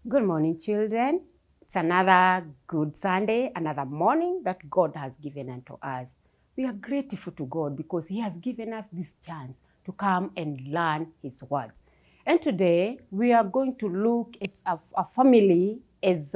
Good morning, children. It's another good Sunday, another morning that God has given unto us. We are grateful to God because He has given us this chance to come and learn His words. And today we are going to look at a family as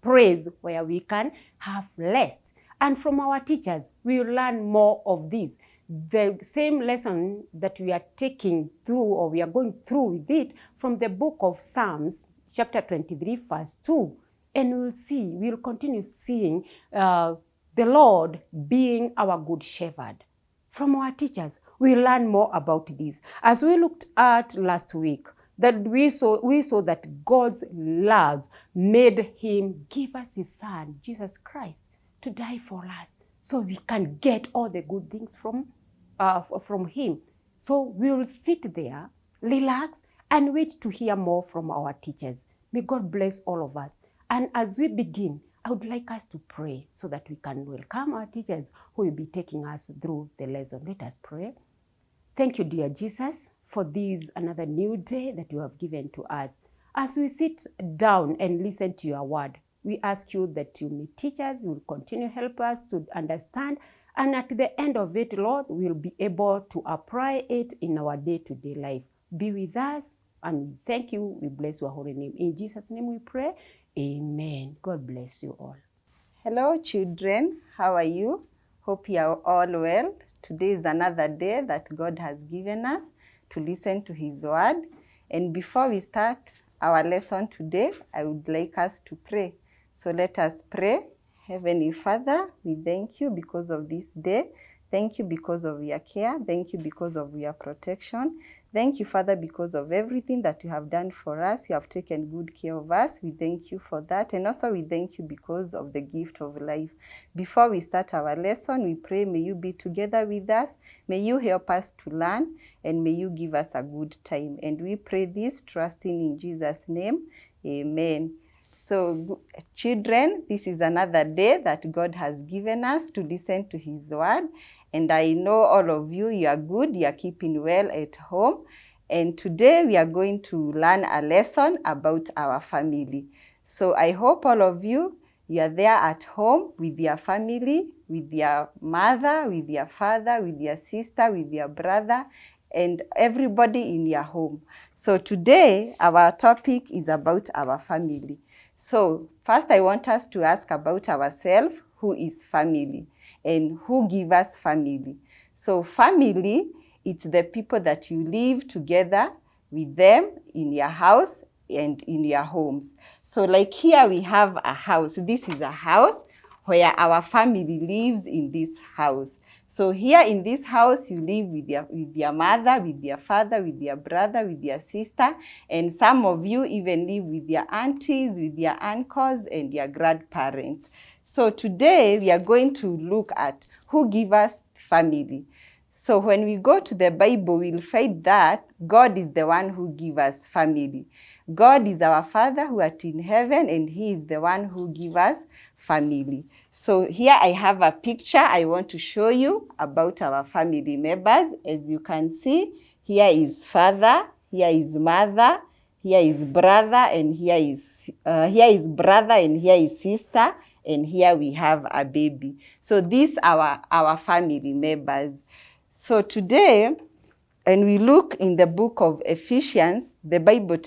praise where we can have rest. And from our teachers, we will learn more of this. The same lesson that we are taking through, or we are going through with it from the book of Psalms, chapter 23, verse 2. And we'll continue seeing the Lord being our good shepherd. From our teachers, we learn more about this. As we looked at last week, that we saw that God's love made Him give us His Son, Jesus Christ, to die for us, so we can get all the good things from Him. So we will sit there, relax, and wait to hear more from our teachers. May God bless all of us. And as we begin, I would like us to pray so that we can welcome our teachers who will be taking us through the lesson. Let us pray. Thank you, dear Jesus, for this another new day that you have given to us. As we sit down and listen to your word, we ask you that you may teach us, you will continue to help us to understand, and at the end of it, Lord, we'll be able to apply it in our day-to-day life. Be with us, and thank you. We bless your holy name. In Jesus' name we pray. Amen. God bless you all. Hello, children. How are you? Hope you are all well. Today is another day that God has given us to listen to His word. And before we start our lesson today, I would like us to pray. So let us pray. Heavenly Father, we thank you because of this day. Thank you because of your care. Thank you because of your protection. Thank you, Father, because of everything that you have done for us. You have taken good care of us. We thank you for that. And also we thank you because of the gift of life. Before we start our lesson, we pray, may you be together with us. May you help us to learn, and may you give us a good time. And we pray this, trusting in Jesus' name. Amen. So, children, this is another day that God has given us to listen to His word. And I know all of you, you are good, you are keeping well at home. And today we are going to learn a lesson about our family. So I hope all of you, you are there at home with your family, with your mother, with your father, with your sister, with your brother, and everybody in your home. So today our topic is about our family. So first I want us to ask about ourselves, who is family? And who give us family? So family, it's the people that you live together with them in your house and in your homes. So like here we have a house. This is a house where our family lives in this house. So here in this house, you live with your mother, with your father, with your brother, with your sister, and some of you even live with your aunties, with your uncles, and your grandparents. So today we are going to look at who give us family. So when we go to the Bible, we'll find that God is the one who give us family. God is our Father who art in heaven, and He is the one who give us family. So here I have a picture I want to show you about our family members. As you can see, here is father, here is mother, here is brother, and here is brother, and here is sister, and here we have a baby. So these are our family members. So today, and we look in the book of Ephesians, the Bible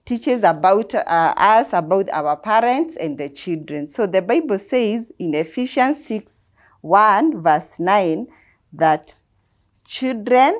teaches about us, about our parents and the children. So the Bible says in Ephesians 6:1 verse 9 that children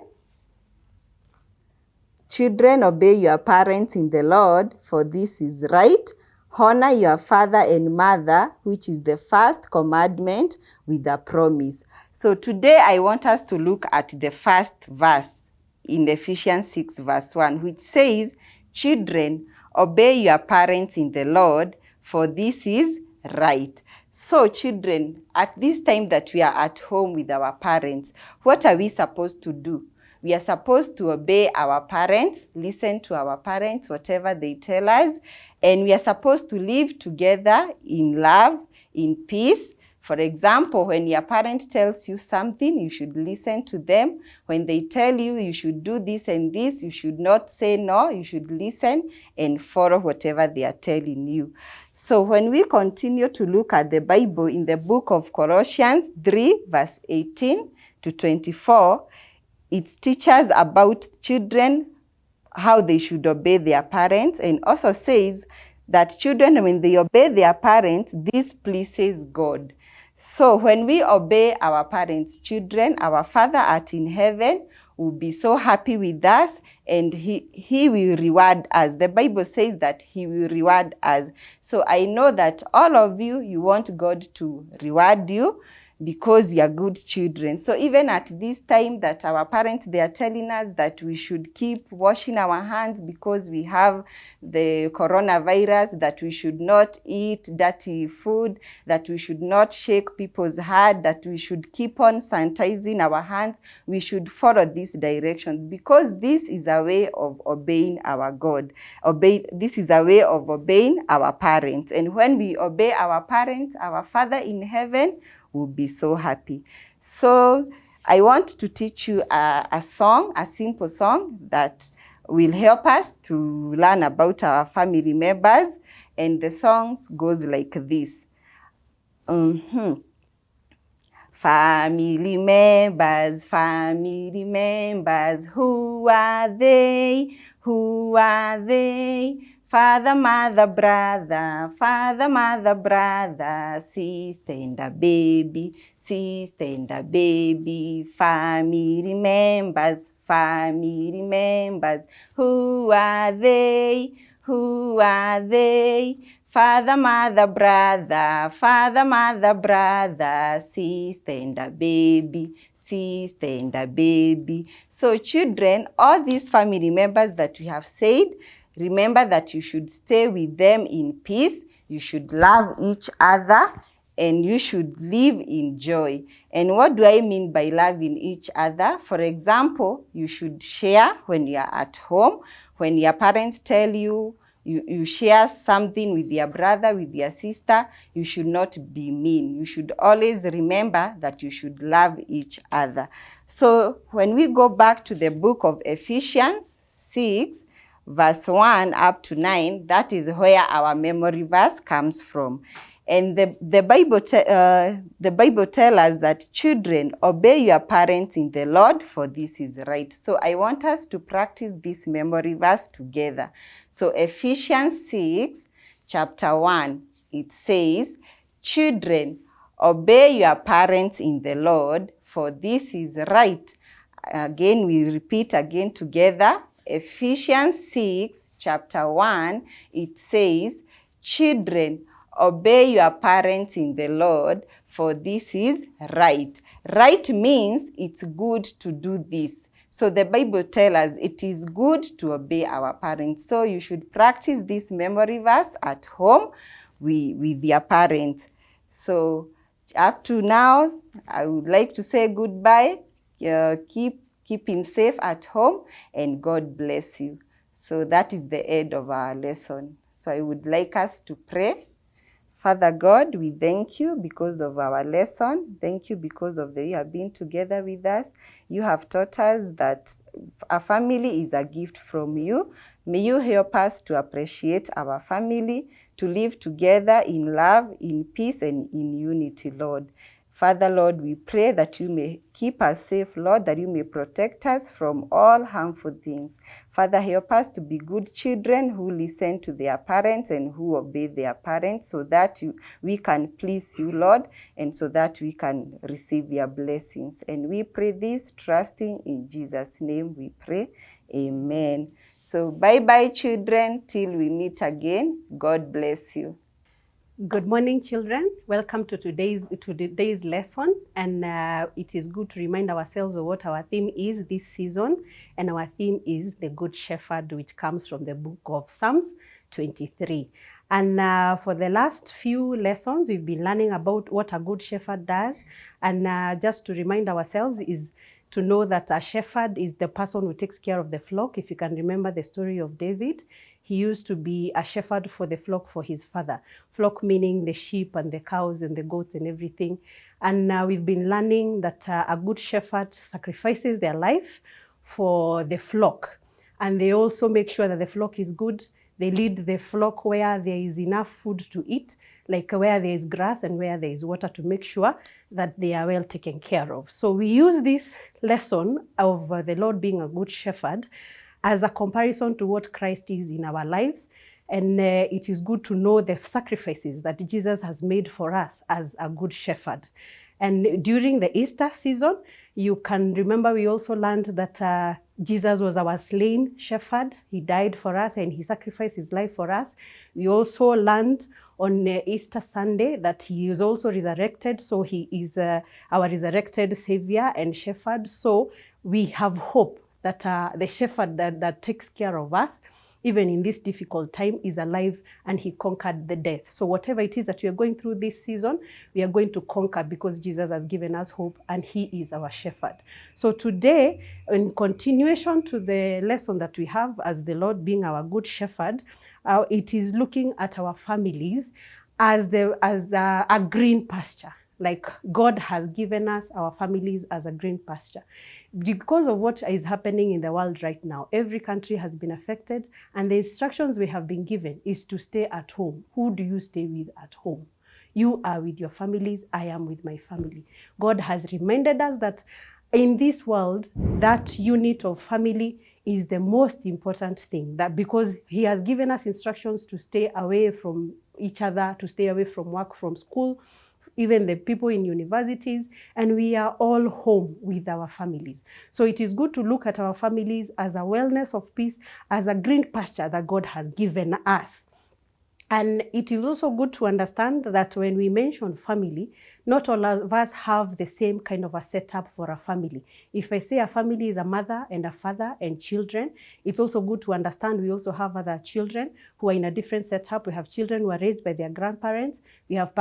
obey your parents in the Lord, for this is right. Honor your father and mother, which is the first commandment with a promise. So today I want us to look at the first verse in Ephesians 6 verse 1, which says, children, obey your parents in the Lord, for this is right. So children, at this time that we are at home with our parents, what are we supposed to do? We are supposed to obey our parents, listen to our parents, whatever they tell us, and we are supposed to live together in love, in peace, For example, when your parent tells you something, you should listen to them. When they tell you you should do this and this, you should not say no, you should listen and follow whatever they are telling you. So when we continue to look at the Bible in the book of Colossians 3, verse 18 to 24, it teaches about children, how they should obey their parents, and also says that children, when they obey their parents, this pleases God. So when we obey our parents' children, our Father art in heaven will be so happy with us, and he will reward us. The Bible says that he will reward us. So I know that all of you, you want God to reward you because you are good children. So even at this time that our parents, they are telling us that we should keep washing our hands because we have the coronavirus, that we should not eat dirty food, that we should not shake people's hand, that we should keep on sanitizing our hands, we should follow this direction because this is a way of obeying our God. This is a way of obeying our parents. And when we obey our parents, our Father in heaven will be so happy. So I want to teach you a song, a simple song that will help us to learn about our family members. And the song goes like this. Family members, who are they? Who are they? Father, mother, brother, sister and a baby, family members, who are they? Who are they? Father, mother, brother, sister and a baby, So children, all these family members that we have said, remember that you should stay with them in peace, you should love each other, and you should live in joy. And what do I mean by loving each other? For example, you should share when you are at home. When your parents tell you, you share something with your brother, with your sister, you should not be mean. You should always remember that you should love each other. So when we go back to the book of Ephesians 6, verse 1 up to 9, that is where our memory verse comes from. And the Bible tells us that children, obey your parents in the Lord, for this is right. So I want us to practice this memory verse together. So Ephesians 6, chapter 1, it says, children, obey your parents in the Lord, for this is right. Again, we repeat again together. Ephesians 6, chapter 1, it says, children, obey your parents in the Lord, for this is right. Right means it's good to do this. So the Bible tells us it is good to obey our parents. So you should practice this memory verse at home with your parents. So up to now, I would like to say goodbye. Keeping safe at home, and God bless you. So that is the end of our lesson. So I would like us to pray. Father God, we thank you because of our lesson. Thank you because of the you have been together with us. You have taught us that a family is a gift from you. May you help us to appreciate our family, to live together in love, in peace, and in unity, Lord. Father, Lord, we pray that you may keep us safe, Lord, that you may protect us from all harmful things. Father, help us to be good children who listen to their parents and who obey their parents, so that we can please you, Lord, and so that we can receive your blessings. And we pray this, trusting in Jesus' name we pray. Amen. So bye-bye, children, till we meet again. God bless you. Good morning, children. Welcome to today's lesson. And it is good to remind ourselves of what our theme is this season. And our theme is the Good Shepherd, which comes from the book of Psalms 23. And for the last few lessons, we've been learning about what a good shepherd does. And just to remind ourselves is to know that a shepherd is the person who takes care of the flock. If you can remember the story of David, he used to be a shepherd for the flock for his father. Flock meaning the sheep and the cows and the goats and everything. And now we've been learning that a good shepherd sacrifices their life for the flock. And they also make sure that the flock is good. They lead the flock where there is enough food to eat, like where there is grass and where there is water, to make sure that they are well taken care of. So we use this lesson of the Lord being a good shepherd as a comparison to what Christ is in our lives. And it is good to know the sacrifices that Jesus has made for us as a good shepherd. And during the Easter season, you can remember we also learned that Jesus was our slain shepherd. He died for us and he sacrificed his life for us. We also learned on Easter Sunday that he is also resurrected. So he is our resurrected Savior and shepherd. So we have hope that the shepherd that takes care of us, even in this difficult time, is alive and he conquered the death. So whatever it is that we are going through this season, we are going to conquer because Jesus has given us hope and he is our shepherd. So today, in continuation to the lesson that we have as the Lord being our good shepherd, it is looking at our families as a green pasture. Like God has given us our families as a green pasture. Because of what is happening in the world right now, every country has been affected, and the instructions we have been given is to stay at home. Who do you stay with at home? You are with your families, I am with my family. God has reminded us that in this world, that unit of family is the most important thing, that because he has given us instructions to stay away from each other, to stay away from work, from school, even the people in universities, and we are all home with our families. So it is good to look at our families as a wellness of peace, as a green pasture that God has given us. And it is also good to understand that when we mention family, not all of us have the same kind of a setup for a family. If I say a family is a mother and a father and children, it's also good to understand we also have other children who are in a different setup. We have children who are raised by their grandparents. We have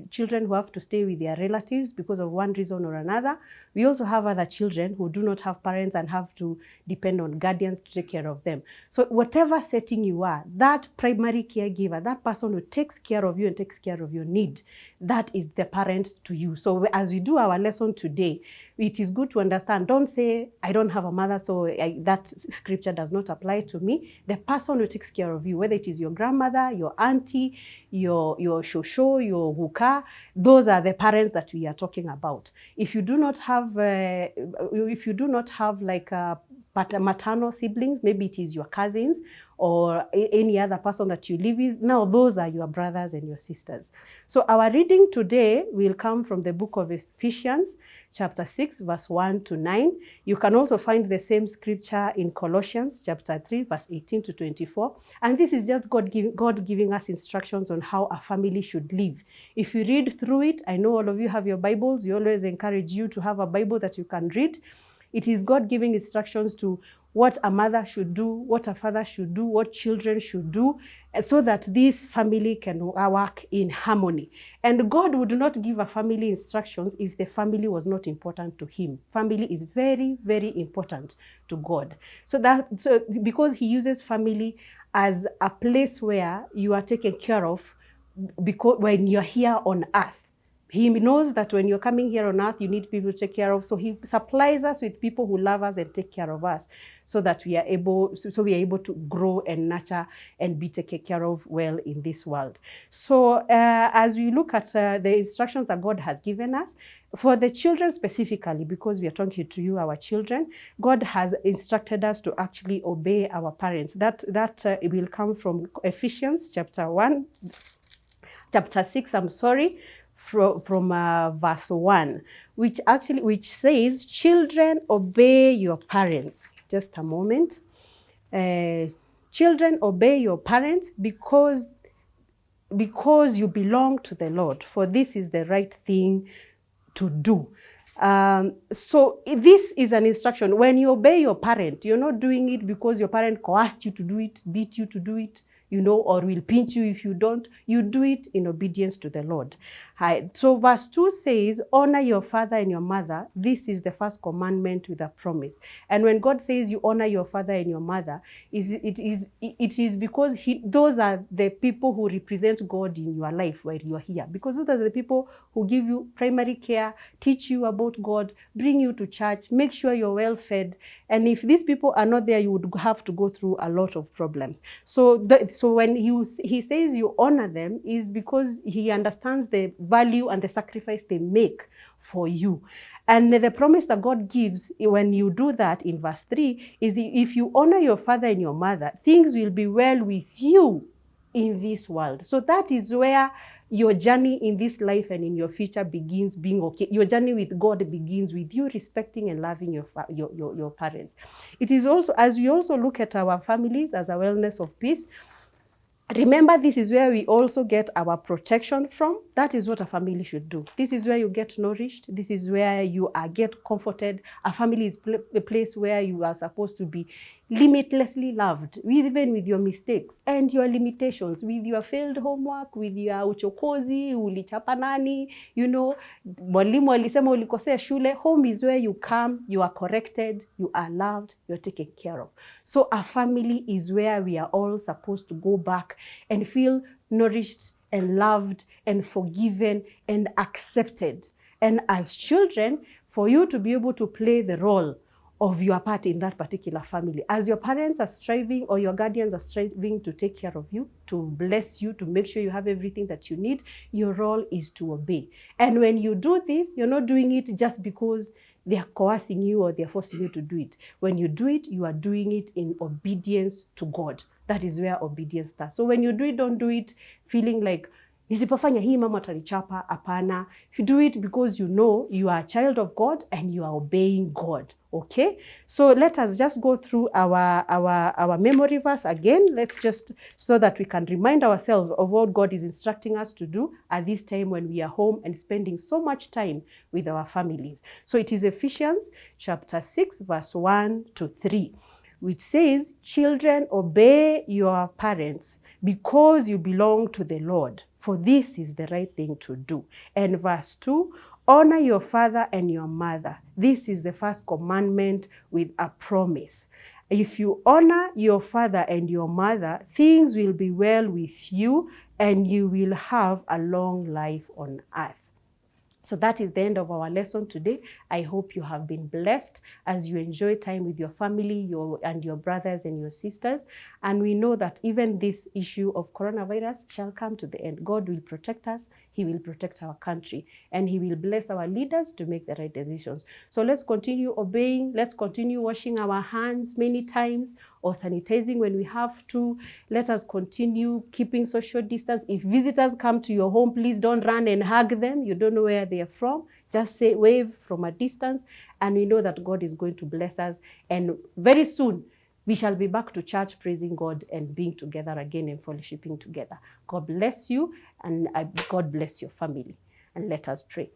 children who have to stay with their relatives because of one reason or another. We also have other children who do not have parents and have to depend on guardians to take care of them. So whatever setting you are, that primary caregiver, that person who takes care of you and takes care of your need, that is the parent to you. So as we do our lesson today, it is good to understand. Don't say, I don't have a mother, so that scripture does not apply to me. The person who takes care of you, whether it is your grandmother, your auntie, your shosho, your huka, those are the parents that we are talking about. If you do not have, like maternal siblings, maybe it is your cousins or any other person that you live with, now those are your brothers and your sisters. So our reading today will come from the book of Ephesians, chapter 6, verse 1 to 9. You can also find the same scripture in Colossians, chapter 3, verse 18 to 24. And this is just God giving us instructions on how a family should live. If you read through it, I know all of you have your Bibles. We always encourage you to have a Bible that you can read. It is God giving instructions to what a mother should do, what a father should do, what children should do, and so that this family can work in harmony. And God would not give a family instructions if the family was not important to him. Family is very, very important to God. So because he uses family as a place where you are taken care of, because when you're here on earth, he knows that when you're coming here on earth, you need people to take care of. So he supplies us with people who love us and take care of us, so that we are able to grow and nurture and be taken care of well in this world. So as we look at the instructions that God has given us, for the children specifically, because we are talking to you, our children, God has instructed us to actually obey our parents. That it will come from Ephesians chapter 6, from verse 1, which says, children, obey your parents. Just a moment. Children, obey your parents because you belong to the Lord, for this is the right thing to do. So this is an instruction. When you obey your parent, you're not doing it because your parent coerced you to do it, beat you to do it, or will pinch you if you don't. You do it in obedience to the Lord. So verse 2 says, honor your father and your mother. This is the first commandment with a promise. And when God says you honor your father and your mother, it is because those are the people who represent God in your life while you are here. Because those are the people who give you primary care, teach you about God, bring you to church, make sure you're well fed. And if these people are not there, you would have to go through a lot of problems. So when he says you honor them, is because he understands the value and the sacrifice they make for you. And the promise that God gives when you do that in verse 3 is, if you honor your father and your mother, things will be well with you in this world. So that is where your journey in this life and in your future begins being okay. Your journey with God begins with you respecting and loving your parents. It is also, as we also look at our families as a wellness of peace, remember, this is where we also get our protection from. That is what a family should do. This is where you get nourished. This is where you get comforted. A family is a place where you are supposed to be limitlessly loved, even with your mistakes and your limitations, with your failed homework, with your uchokozi, ulichapa nani, mwalimu alisema ulikosea shule. Home is where you come, you are corrected, you are loved, you're taken care of. So a family is where we are all supposed to go back and feel nourished and loved and forgiven and accepted. And as children, for you to be able to play the role of your part in that particular family, as your parents are striving or your guardians are striving to take care of you, to bless you, to make sure you have everything that you need, your role is to obey. And when you do this, you're not doing it just because they are coercing you or they are forcing you to do it. When you do it, you are doing it in obedience to God. That is where obedience starts. So when you do it, don't do it feeling like, nisipofanya hii mama atanichapa. Hapana. You do it because you know you are a child of God and you are obeying God. Okay? So let us just go through our memory verse again. Let's just, so that we can remind ourselves of what God is instructing us to do at this time when we are home and spending so much time with our families. So it is Ephesians chapter 6, verse 1 to 3. Which says, children, obey your parents because you belong to the Lord, for this is the right thing to do. And verse 2, honor your father and your mother. This is the first commandment with a promise. If you honor your father and your mother, things will be well with you and you will have a long life on earth. So that is the end of our lesson today. I hope you have been blessed as you enjoy time with your family and your brothers and your sisters. And we know that even this issue of coronavirus shall come to the end. God will protect us. He will protect our country. And He will bless our leaders to make the right decisions. So let's continue obeying. Let's continue washing our hands many times or sanitizing when we have to. Let us continue keeping social distance. If visitors come to your home, please don't run and hug them. You don't know where they are from. Just say, wave from a distance. And we know that God is going to bless us. And very soon, we shall be back to church praising God and being together again and fellowshipping together. God bless you and God bless your family. And let us pray.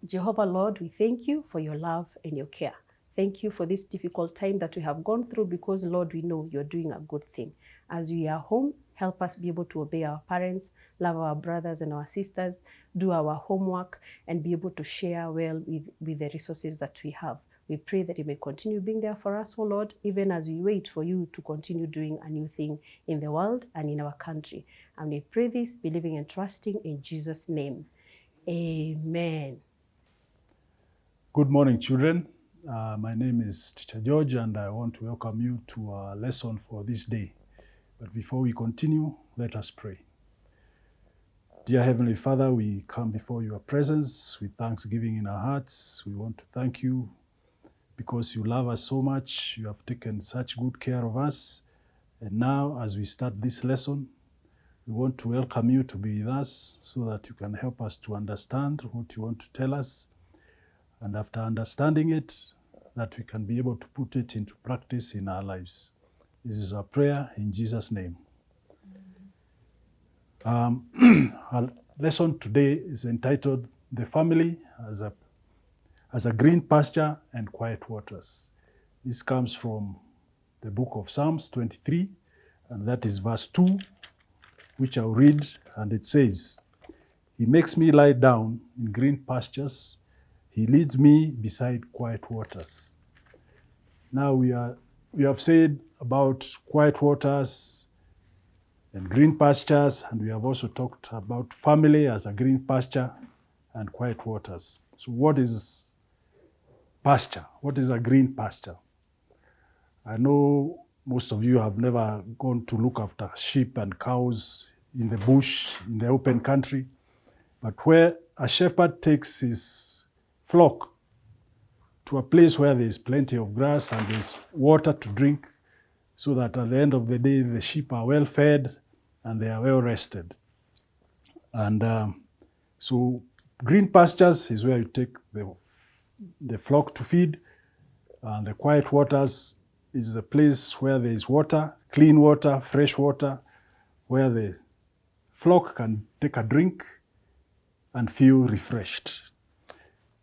Jehovah Lord, we thank you for your love and your care. Thank you for this difficult time that we have gone through because, Lord, we know you're doing a good thing. As we are home, help us be able to obey our parents, love our brothers and our sisters, do our homework, and be able to share well with the resources that we have. We pray that you may continue being there for us, oh Lord, even as we wait for you to continue doing a new thing in the world and in our country. And we pray this, believing and trusting in Jesus' name. Amen. Good morning, children. My name is Teacher George, and I want to welcome you to our lesson for this day. But before we continue, let us pray. Dear Heavenly Father, we come before your presence with thanksgiving in our hearts. We want to thank you because you love us so much. You have taken such good care of us. And now, as we start this lesson, we want to welcome you to be with us so that you can help us to understand what you want to tell us. And after understanding it, that we can be able to put it into practice in our lives. This is our prayer in Jesus' name. Our lesson today is entitled The Family as a as a green pasture and quiet waters. This comes from the book of Psalms 23, and that is verse 2, which I'll read, and it says, "He makes me lie down in green pastures. He leads me beside quiet waters." Now we have said about quiet waters and green pastures, and we have also talked about family as a green pasture and quiet waters. So what is pasture? What is a green pasture? I know most of you have never gone to look after sheep and cows in the bush, in the open country, but where a shepherd takes his flock to a place where there is plenty of grass and there is water to drink, so that at the end of the day, the sheep are well fed and they are well rested. And so green pastures is where you take the flock to feed, and the quiet waters is the place where there is water, clean water, fresh water, where the flock can take a drink and feel refreshed.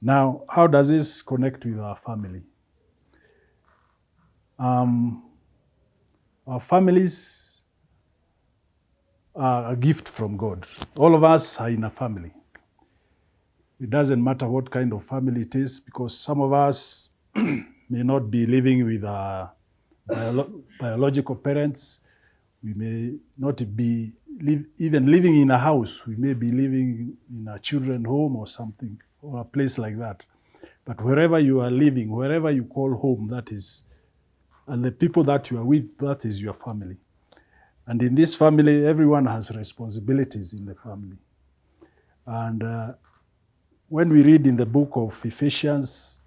Now, how does this connect with our family? Our families are a gift from God. All of us are in a family. It doesn't matter what kind of family it is, because some of us may not be living with our biological parents. We may not be even living in a house. We may be living in a children's home or something, or a place like that. But wherever you are living, wherever you call home, that is, and the people that you are with, that is your family. And in this family, everyone has responsibilities in the family. And when we read in the book of Ephesians,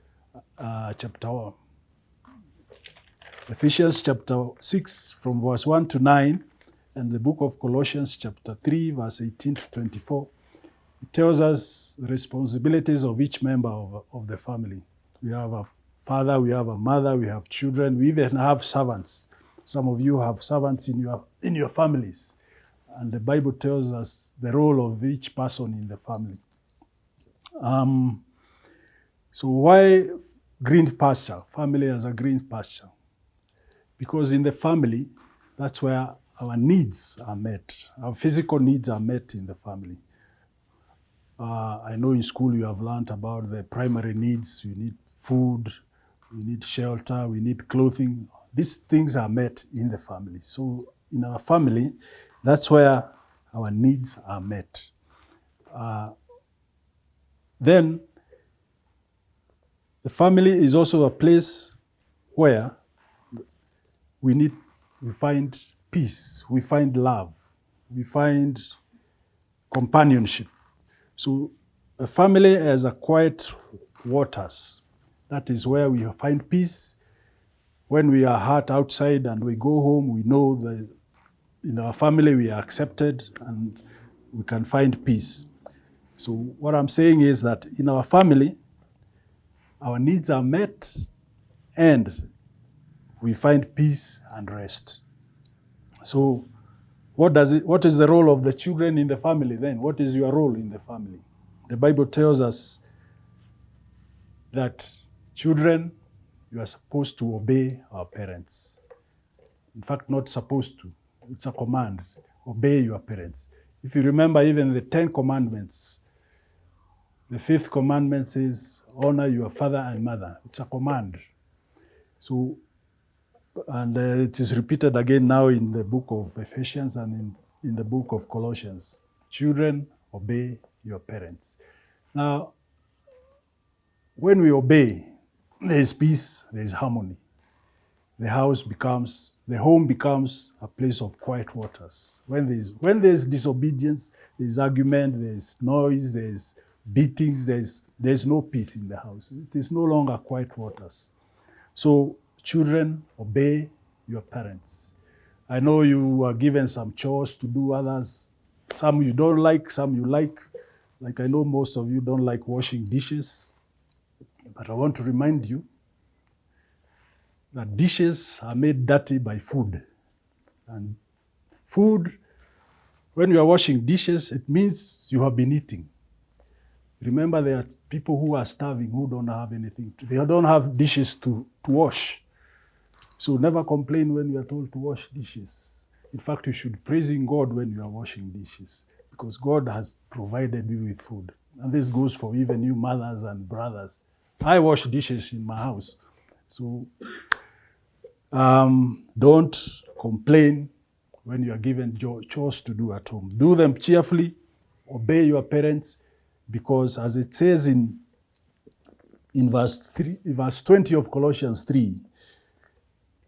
Ephesians chapter 6, from verse 1 to 9, and the book of Colossians chapter 3, verse 18 to 24, it tells us the responsibilities of each member of the family. We have a father, we have a mother, we have children, we even have servants. Some of you have servants in your families. And the Bible tells us the role of each person in the family. So why green pasture? Family as a green pasture. Because in the family, that's where our needs are met. Our physical needs are met in the family. I know in school you have learned about the primary needs. You need food, we need shelter, we need clothing. These things are met in the family. So in our family, that's where our needs are met. Then the family is also a place where we find peace, we find love, we find companionship. So a family has a quiet waters. That is where we find peace. When we are hurt outside and we go home, we know that in our family we are accepted and we can find peace. So what I'm saying is that in our family, our needs are met and we find peace and rest. So what is the role of the children in the family then? What is your role in the family? The Bible tells us that children, you are supposed to obey our parents. In fact, not supposed to. It's a command. Obey your parents. If you remember even the 10 commandments, the 5th commandment says, honor your father and mother. It's a command. So, and it is repeated again now in the book of Ephesians and in the book of Colossians. Children, obey your parents. Now, when we obey, there is peace, there is harmony. The home becomes a place of quiet waters. When there's disobedience, there's argument, there's noise, there's beatings, there's no peace in the house. It is no longer quiet waters. So children, obey your parents. I know you are given some chores to do, others, some you don't like, some you like. Like I know most of you don't like washing dishes, but I want to remind you that dishes are made dirty by food. And food, when you are washing dishes, it means you have been eating. Remember, there are people who are starving, who don't have anything. They don't have dishes to wash. So never complain when you are told to wash dishes. In fact, you should praise God when you are washing dishes, because God has provided you with food. And this goes for even you mothers and brothers. I wash dishes in my house. So don't complain when you are given chores to do at home. Do them cheerfully. Obey your parents, because as it says in verse 20 of Colossians 3,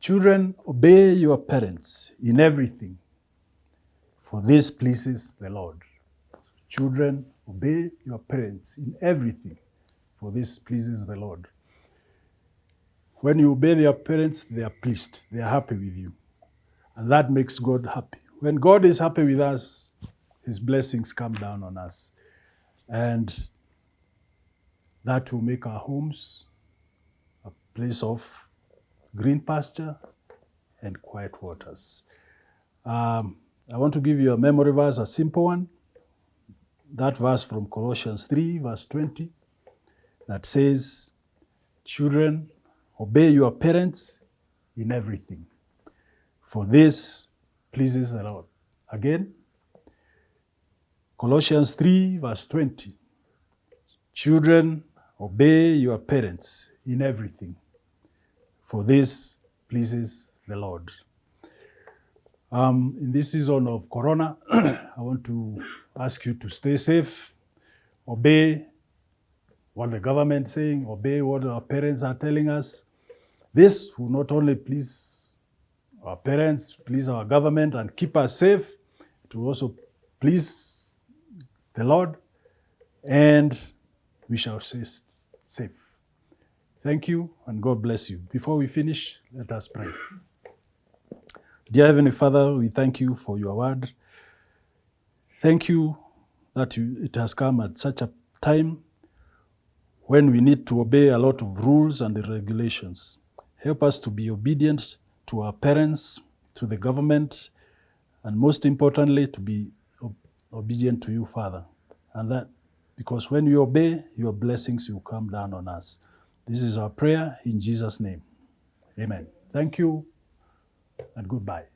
children, obey your parents in everything, for this pleases the Lord. Children, obey your parents in everything, for this pleases the Lord. When you obey their parents, they are pleased. They are happy with you. And that makes God happy. When God is happy with us, his blessings come down on us. And that will make our homes a place of green pasture and quiet waters. I want to give you a memory verse, a simple one. That verse from Colossians 3, verse 20, that says, children, obey your parents in everything, for this pleases the Lord. Again, Colossians 3, verse 20. Children, obey your parents in everything, for this pleases the Lord. In this season of Corona, I want to ask you to stay safe, obey what the government is saying, obey what our parents are telling us. This will not only please our parents, please our government, and keep us safe, it will also please the Lord, and we shall stay safe. Thank you, and God bless you. Before we finish, let us pray. Dear Heavenly Father, we thank you for your word. Thank you that it has come at such a time when we need to obey a lot of rules and regulations. Help us to be obedient to our parents, to the government, and most importantly, to be obedient to you, Father. And that, because when we obey, your blessings will come down on us. This is our prayer in Jesus' name. Amen. Thank you and goodbye.